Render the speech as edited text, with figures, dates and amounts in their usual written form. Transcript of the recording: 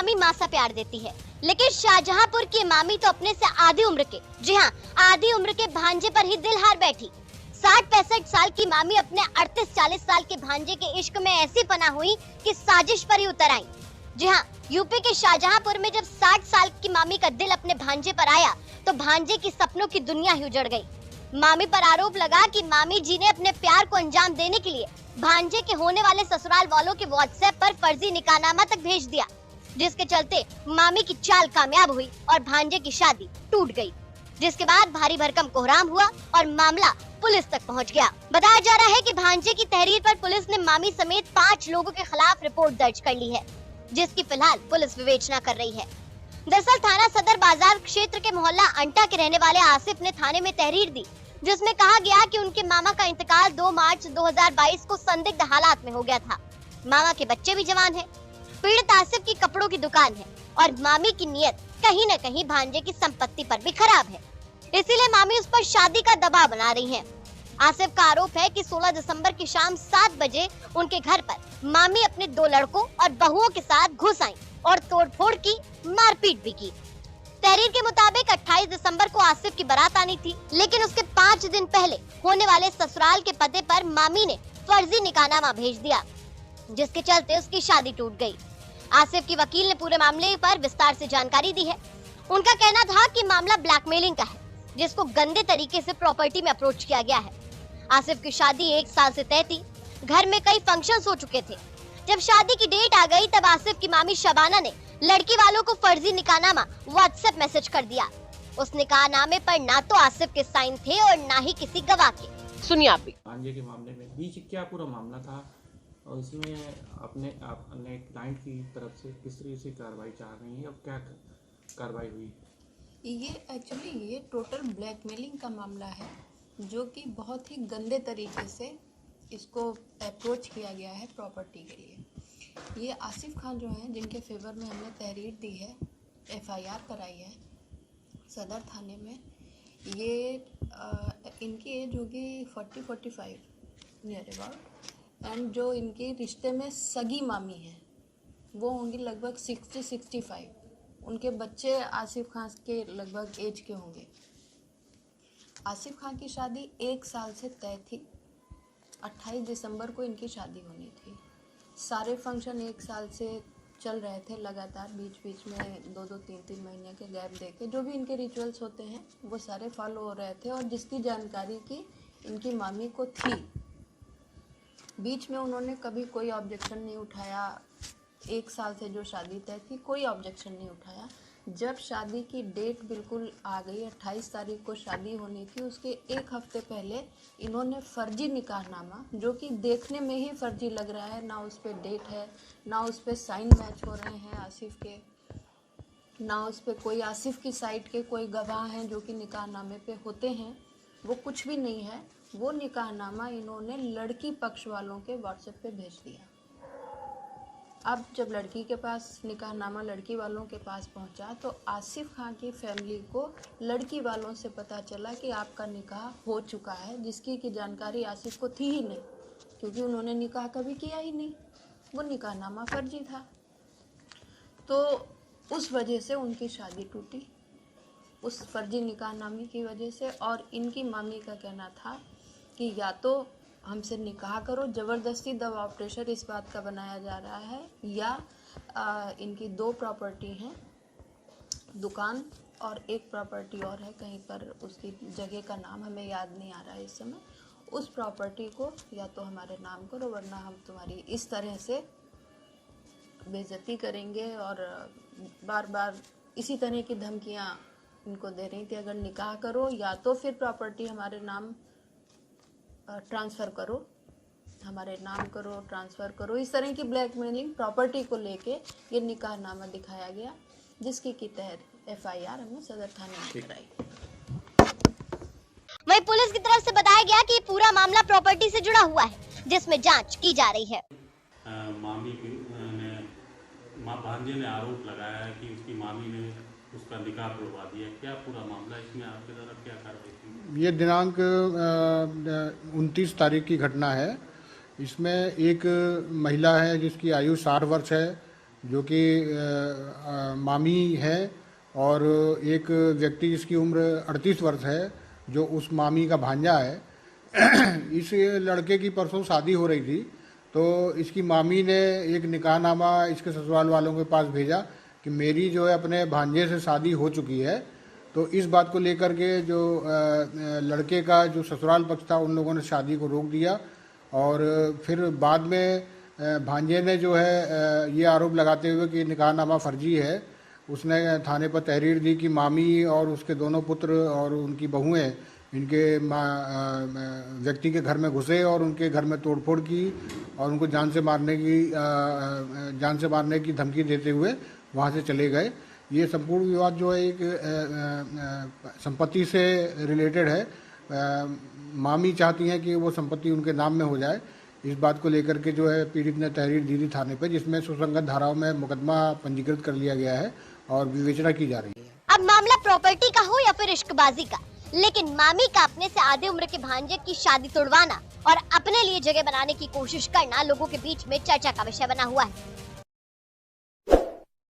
मामी मासा प्यार देती है, लेकिन शाहजहांपुर की मामी तो अपने से आधी उम्र के, जी हाँ आधी उम्र के भांजे पर ही दिल हार बैठी। 60-65 साल की मामी अपने 38-40 साल के भांजे के इश्क में ऐसी पना हुई कि साजिश पर ही उतर आई। जी हाँ, यूपी के शाहजहांपुर में जब 60 साल की मामी का दिल अपने भांजे पर आया तो भांजे की सपनों की दुनिया ही उजड़ गई। मामी पर आरोप लगा कि मामी जी ने अपने प्यार को अंजाम देने के लिए भांजे के होने वाले ससुराल वालों के व्हाट्सएप पर फर्जी निकाहनामा तक भेज दिया, जिसके चलते मामी की चाल कामयाब हुई और भांजे की शादी टूट गई, जिसके बाद भारी भरकम कोहराम हुआ और मामला पुलिस तक पहुंच गया। बताया जा रहा है कि भांजे की तहरीर पर पुलिस ने मामी समेत 5 लोगों के खिलाफ रिपोर्ट दर्ज कर ली है, जिसकी फिलहाल पुलिस विवेचना कर रही है। दरअसल थाना सदर बाजार क्षेत्र के मोहल्ला अंटा के रहने वाले आसिफ ने थाने में तहरीर दी, जिसमें कहा गया कि उनके मामा का इंतकाल 2 मार्च 2022 को संदिग्ध हालात में हो गया था। मामा के बच्चे भी जवान हैं। पीड़ित आसिफ की कपड़ों की दुकान है और मामी की नीयत कहीं न कहीं भांजे की संपत्ति पर भी खराब है, इसीलिए मामी उस पर शादी का दबाव बना रही हैं। आसिफ का आरोप है कि 16 दिसंबर की शाम 7 बजे उनके घर पर मामी अपने 2 लड़कों और बहुओं के साथ घुस आई और तोड़फोड़ की, मारपीट भी की। तहरीर के मुताबिक 28 दिसंबर को आसिफ की बारात आनी थी, लेकिन उसके 5 दिन पहले होने वाले ससुराल के पते पर मामी ने फर्जी निकाहनामा भेज दिया, जिसके चलते उसकी शादी टूट गई। आसिफ की वकील ने पूरे मामले पर विस्तार से जानकारी दी है। उनका कहना था कि मामला ब्लैकमेलिंग का है, जिसको गंदे तरीके से प्रॉपर्टी में अप्रोच किया गया है। आसिफ की शादी 1 साल से तय थी। घर में कई फंक्शंस हो चुके थे। जब शादी की डेट आ गई तब आसिफ की मामी शबाना ने लड़की वालों को फर्जी निकाहनामा व्हाट्सएप मैसेज कर दिया। उस निकाहनामे पर ना तो आसिफ के साइन थे और ना ही किसी गवाह के। सुनिए आप भी। भांजे के मामले में बीच क्या पूरा मामला था और इसमें अपने क्लाइंट की तरफ से किस तरह से कार्रवाई चाह रही है और क्या कार्रवाई हुई? ये टोटल ब्लैकमेलिंग का मामला है, जो कि बहुत ही गंदे तरीके से इसको अप्रोच किया गया है प्रॉपर्टी के लिए। ये आसिफ खान जो हैं, जिनके फेवर में हमने तहरीर दी है, एफआईआर कराई है सदर थाने में, ये इनकी एज होगी 40-45 नियर अबाउट, एंड जो इनकी रिश्ते में सगी मामी है वो होंगी लगभग 60-65। उनके बच्चे आसिफ खान के लगभग एज के होंगे। आसिफ खान की शादी 1 साल से तय थी। 28 दिसंबर को इनकी शादी होनी थी। सारे फंक्शन 1 साल से चल रहे थे लगातार, बीच बीच में 2-2, 3-3 महीने के गैप देके जो भी इनके रिचुअल्स होते हैं वो सारे फॉलो हो रहे थे, और जिसकी जानकारी की इनकी मामी को थी। बीच में उन्होंने कभी कोई ऑब्जेक्शन नहीं उठाया। 1 साल से जो शादी तय थी कोई ऑब्जेक्शन नहीं उठाया। जब शादी की डेट बिल्कुल आ गई, 28 तारीख को शादी होनी थी, उसके 1 हफ्ते पहले इन्होंने फर्जी निकाहनामा, जो कि देखने में ही फर्जी लग रहा है, ना उस पर डेट है, ना उस पर साइन मैच हो रहे हैं आसिफ के, ना उस पर कोई आसिफ की साइड के कोई गवाह हैं जो कि निकाहनामे पे होते हैं, वो कुछ भी नहीं है। वो निकाहनामा इन्होंने लड़की पक्ष वालों के व्हाट्सएप पे भेज दिया। अब जब लड़की के पास निकाहनामा लड़की वालों के पास पहुंचा तो आसिफ खान की फैमिली को लड़की वालों से पता चला कि आपका निकाह हो चुका है, जिसकी की जानकारी आसिफ को थी ही नहीं, क्योंकि उन्होंने निकाह कभी किया ही नहीं। वो निकाहनामा फर्जी था। तो उस वजह से उनकी शादी टूटी, उस फर्जी निकाहनामे की वजह से। और इनकी मामी का कहना था कि या तो हमसे निकाह करो, ज़बरदस्ती दबाव प्रेशर इस बात का बनाया जा रहा है, या इनकी 2 प्रॉपर्टी हैं, दुकान और एक प्रॉपर्टी और है कहीं पर, उसकी जगह का नाम हमें याद नहीं आ रहा है इस समय। उस प्रॉपर्टी को या तो हमारे नाम करो, वरना हम तुम्हारी इस तरह से बेइज्जती करेंगे, और बार बार इसी तरह की धमकियाँ इनको दे रही थी। अगर निकाह करो या तो फिर प्रॉपर्टी हमारे नाम ट्रांसफ़र करो, हमारे नाम करो, ट्रांसफ़र करो, इस तरह की ब्लैकमेलिंग प्रॉपर्टी को लेके ये निकाहनामा दिखाया गया, जिसकी की तहत एफआईआर हमने सदर थाने में कराई। वहीं पुलिस की तरफ से बताया गया कि पूरा मामला प्रॉपर्टी से जुड़ा हुआ है, जिसमें जांच की जा रही है। भांजे ने आरोप लगाया है कि उसकी मामी ने उसका निकाह तोड़वा दिया। क्या पूरा मामला, इसमें आपके द्वारा क्या कार्रवाई की? ये दिनांक 29 तारीख की घटना है। इसमें एक महिला है जिसकी आयु 60 वर्ष है, जो कि मामी है, और एक व्यक्ति जिसकी उम्र 38 वर्ष है जो उस मामी का भांजा है। इस लड़के की परसों शादी हो रही थी, तो इसकी मामी ने एक निकाहनामा इसके ससुराल वालों के पास भेजा कि मेरी जो है अपने भांजे से शादी हो चुकी है। तो इस बात को लेकर के जो लड़के का जो ससुराल पक्ष था उन लोगों ने शादी को रोक दिया, और फिर बाद में भांजे ने जो है ये आरोप लगाते हुए कि निकाहनामा फर्जी है, उसने थाने पर तहरीर दी कि मामी और उसके दोनों पुत्र और उनकी बहुएं इनके व्यक्ति के घर में घुसे और उनके घर में तोड़फोड़ की और उनको जान से मारने की धमकी देते हुए वहाँ से चले गए। ये संपूर्ण विवाद जो है एक संपत्ति से रिलेटेड है। मामी चाहती हैं कि वो संपत्ति उनके नाम में हो जाए। इस बात को लेकर के जो है पीड़ित ने तहरीर दी थी थाने पे, जिसमें सुसंगत धाराओं में मुकदमा पंजीकृत कर लिया गया है और विवेचना की जा रही है। अब मामला प्रॉपर्टी का हो या फिर इश्कबाजी का, लेकिन मामी का अपने से आधे उम्र के भांजे की शादी तोड़वाना और अपने लिए जगह बनाने की कोशिश करना लोगों के बीच में चर्चा का विषय बना हुआ है।